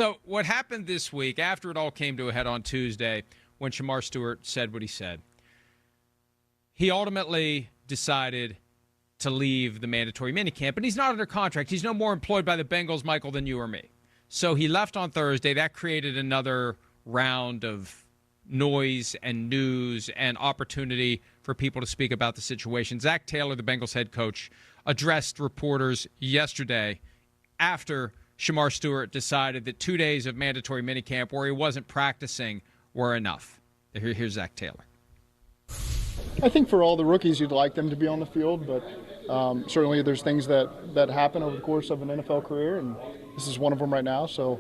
So what happened this week, after it all came to a head on Tuesday, when Shemar Stewart said what he said, he ultimately decided to leave the mandatory minicamp, and he's not under contract. He's no more employed by the Bengals, Michael, than you or me. So he left on Thursday. That created another round of noise and news and opportunity for people to speak about the situation. Zac Taylor, the Bengals head coach, addressed reporters yesterday after Shemar Stewart decided that 2 days of mandatory minicamp where he wasn't practicing were enough. Here's Zac Taylor. I think for all the rookies, you'd like them to be on the field, but certainly there's things that happen over the course of an NFL career, and this is one of them right now. So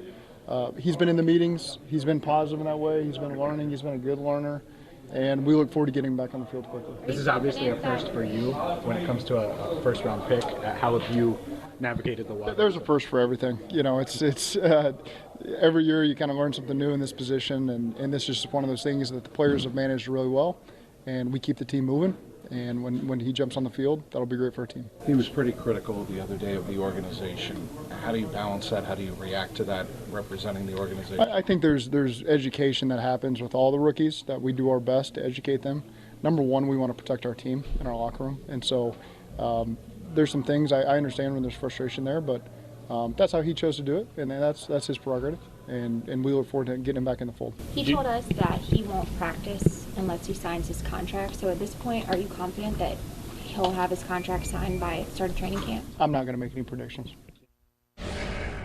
he's been in the meetings. He's been positive in that way. He's been learning. He's been a good learner, and we look forward to getting him back on the field quickly. This is obviously a first for you when it comes to a first-round pick. How have you navigated the water? There's a first for everything. You know, it's every year you kind of learn something new in this position, and this is just one of those things that the players have managed really well, and we keep the team moving. And when he jumps on the field, that'll be great for our team. He was pretty critical the other day of the organization. How do you balance that? How do you react to that representing the organization? I think there's education that happens with all the rookies, that we do our best to educate them. Number one, we want to protect our team in our locker room. And so there's some things I understand when there's frustration there, but that's how he chose to do it, and that's his prerogative. And we look forward to getting him back in the fold. He told us that he won't practice unless he signs his contract. So at this point, are you confident that he'll have his contract signed by start of training camp? I'm not going to make any predictions.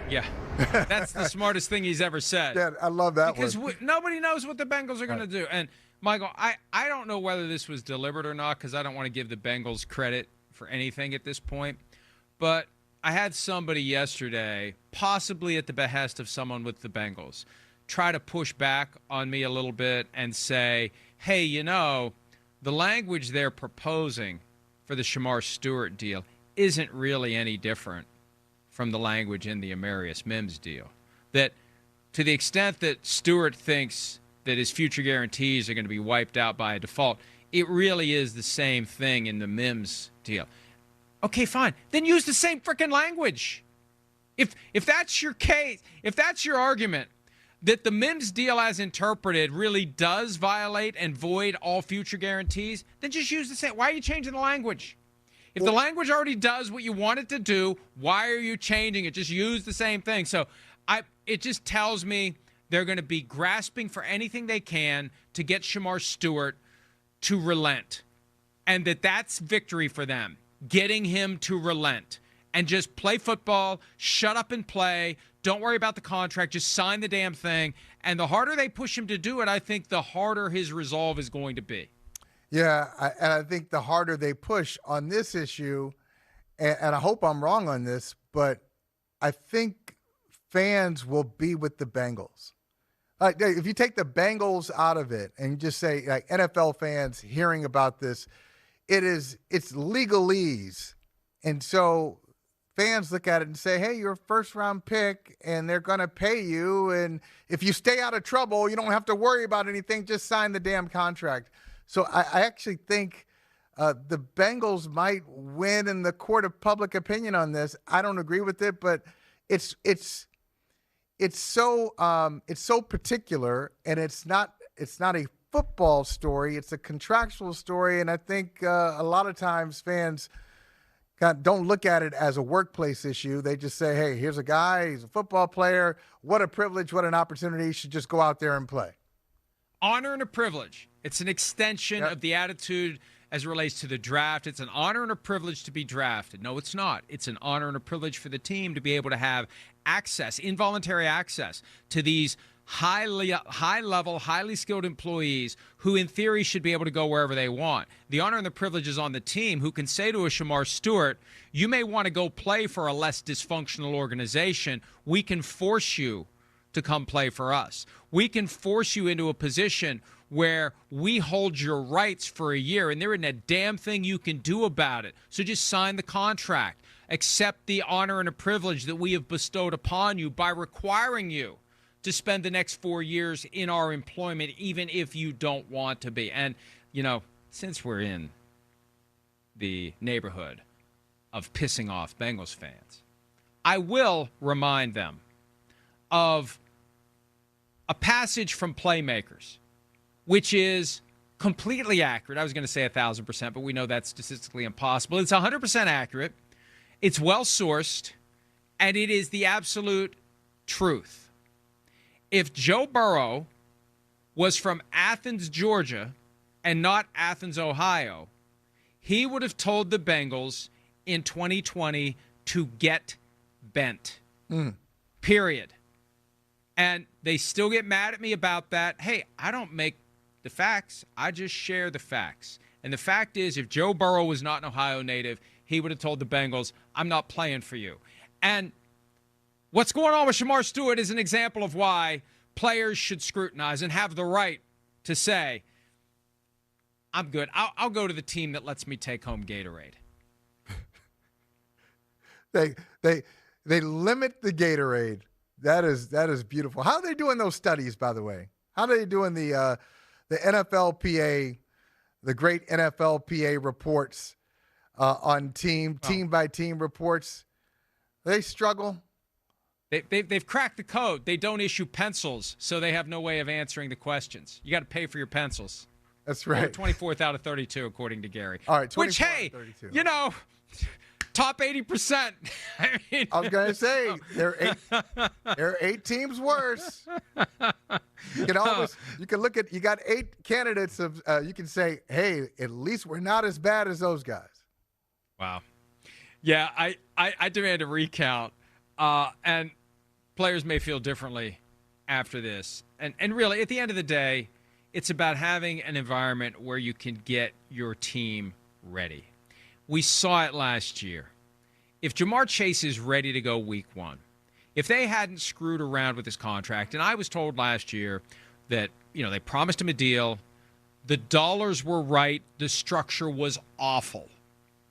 Yeah, that's the smartest thing he's ever said. Yeah, I love that because one. Nobody knows what the Bengals are going to do. And, Michael, I don't know whether this was deliberate or not because I don't want to give the Bengals credit for anything at this point. But I had somebody yesterday, possibly at the behest of someone with the Bengals, try to push back on me a little bit and say, hey, you know, the language they're proposing for the Shemar Stewart deal isn't really any different from the language in the Amarius Mims deal. That to the extent that Stewart thinks that his future guarantees are going to be wiped out by a default, it really is the same thing in the Mims deal. Okay, fine. Then use the same freaking language. If that's your case, if that's your argument, that the Mims deal as interpreted really does violate and void all future guarantees, then just use the same. Why are you changing the language? If the language already does what you want it to do, why are you changing it? Just use the same thing. So it just tells me they're going to be grasping for anything they can to get Shemar Stewart to relent, and that's victory for them. Getting him to relent and just play football, shut up and play, don't worry about the contract, just sign the damn thing. And the harder they push him to do it, I think the harder his resolve is going to be. Yeah, and I think the harder they push on this issue, and I hope I'm wrong on this, but I think fans will be with the Bengals. Like, if you take the Bengals out of it and just say, like, NFL fans hearing about this, it's legalese. And so fans look at it and say, hey, you're a first-round pick, and they're going to pay you. And if you stay out of trouble, you don't have to worry about anything. Just sign the damn contract. So I actually think the Bengals might win in the court of public opinion on this. I don't agree with it, but it's so particular, and it's not a football story. It's a contractual story, and I think a lot of times fans don't look at it as a workplace issue. They just say, hey, here's a guy, he's a football player. What a privilege, what an opportunity. He should just go out there and play. Honor and a privilege. It's an extension of the attitude as it relates to the draft. It's an honor and a privilege to be drafted. No, it's not. It's an honor and a privilege for the team to be able to have access, involuntary access to these high-level, highly skilled employees who, in theory, should be able to go wherever they want. The honor and the privilege is on the team, who can say to a Shemar Stewart, you may want to go play for a less dysfunctional organization. We can force you to come play for us. We can force you into a position where we hold your rights for a year, and there isn't a damn thing you can do about it. So just sign the contract. Accept the honor and a privilege that we have bestowed upon you by requiring you to spend the next 4 years in our employment, even if you don't want to be. And, you know, since we're in the neighborhood of pissing off Bengals fans, I will remind them of a passage from Playmakers, which is completely accurate. I was going to say 1,000%, but we know that's statistically impossible. It's 100% accurate. It's well-sourced, and it is the absolute truth. If Joe Burrow was from Athens, Georgia, and not Athens, Ohio, he would have told the Bengals in 2020 to get bent. Period. And they still get mad at me about that. Hey, I don't make the facts. I just share the facts. And the fact is, if Joe Burrow was not an Ohio native, he would have told the Bengals, I'm not playing for you. And what's going on with Shemar Stewart is an example of why players should scrutinize and have the right to say, I'm good. I'll go to the team that lets me take home Gatorade. They limit the Gatorade. That is beautiful. How are they doing those studies, by the way? How are they doing the NFLPA, the great NFLPA reports on team by team reports? They struggle. They've cracked the code. They don't issue pencils, so they have no way of answering the questions. You got to pay for your pencils. That's right. 24th out of 32, according to Gary. All right, 24 which, hey, 32. Top 80%. I was going to say, there are eight teams worse. You can look at, you got 8 candidates of, you can say, hey, at least we're not as bad as those guys. Wow. Yeah, I demand a recount. And players may feel differently after this. And really, at the end of the day, it's about having an environment where you can get your team ready. We saw it last year. If Jamar Chase is ready to go week 1, if they hadn't screwed around with his contract, and I was told last year that, they promised him a deal, the dollars were right, the structure was awful.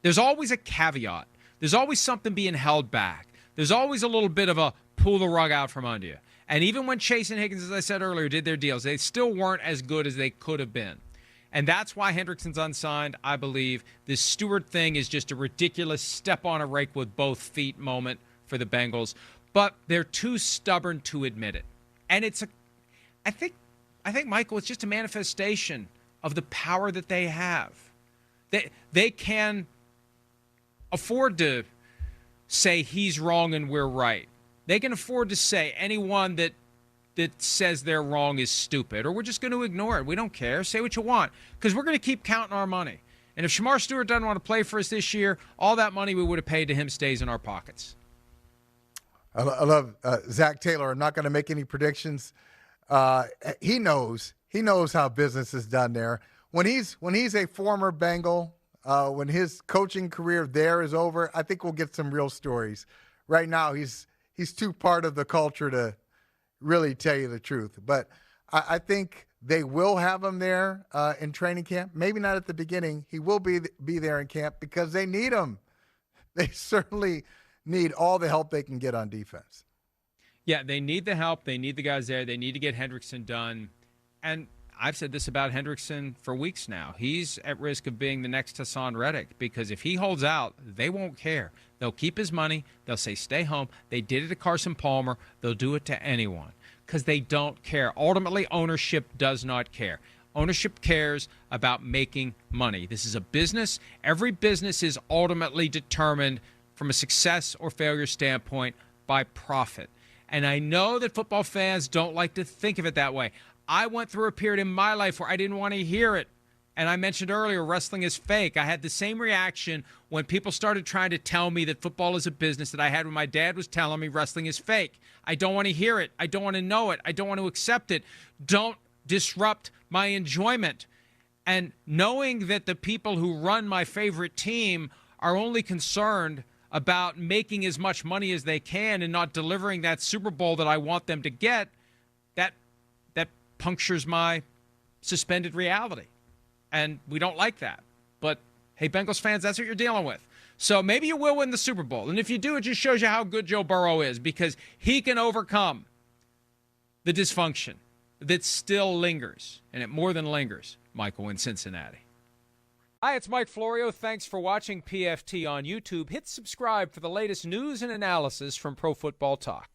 There's always a caveat. There's always something being held back. There's always a little bit of a pull the rug out from under you. And even when Chase and Higgins, as I said earlier, did their deals, they still weren't as good as they could have been. And that's why Hendrickson's unsigned, I believe. This Stewart thing is just a ridiculous step on a rake with both feet moment for the Bengals. But they're too stubborn to admit it. And I think, Michael, it's just a manifestation of the power that they have. They can afford to say he's wrong and we're right. They can afford to say anyone that says they're wrong is stupid, or we're just going to ignore it. We don't care. Say what you want, because we're going to keep counting our money. And if Shemar Stewart doesn't want to play for us this year, all that money we would have paid to him stays in our pockets. I love Zac Taylor. I'm not going to make any predictions. He knows how business is done there. When he's a former Bengal, when his coaching career there is over, I think we'll get some real stories. Right now, he's too part of the culture to really tell you the truth. But I think they will have him there in training camp. Maybe not at the beginning. He will be there in camp because they need him. They certainly need all the help they can get on defense. Yeah, they need the help. They need the guys there. They need to get Hendrickson done. And I've said this about Hendrickson for weeks now. He's at risk of being the next Hassan Reddick, because if he holds out, they won't care. They'll keep his money. They'll say, stay home. They did it to Carson Palmer. They'll do it to anyone because they don't care. Ultimately, ownership does not care. Ownership cares about making money. This is a business. Every business is ultimately determined from a success or failure standpoint by profit. And I know that football fans don't like to think of it that way. I went through a period in my life where I didn't want to hear it. And I mentioned earlier, wrestling is fake. I had the same reaction when people started trying to tell me that football is a business that I had when my dad was telling me wrestling is fake. I don't want to hear it. I don't want to know it. I don't want to accept it. Don't disrupt my enjoyment. And knowing that the people who run my favorite team are only concerned about making as much money as they can and not delivering that Super Bowl that I want them to get, that punctures my suspended reality. And we don't like that. But, hey, Bengals fans, that's what you're dealing with. So maybe you will win the Super Bowl. And if you do, it just shows you how good Joe Burrow is, because he can overcome the dysfunction that still lingers, and it more than lingers, Michael, in Cincinnati. Hi, it's Mike Florio. Thanks for watching PFT on YouTube. Hit subscribe for the latest news and analysis from Pro Football Talk.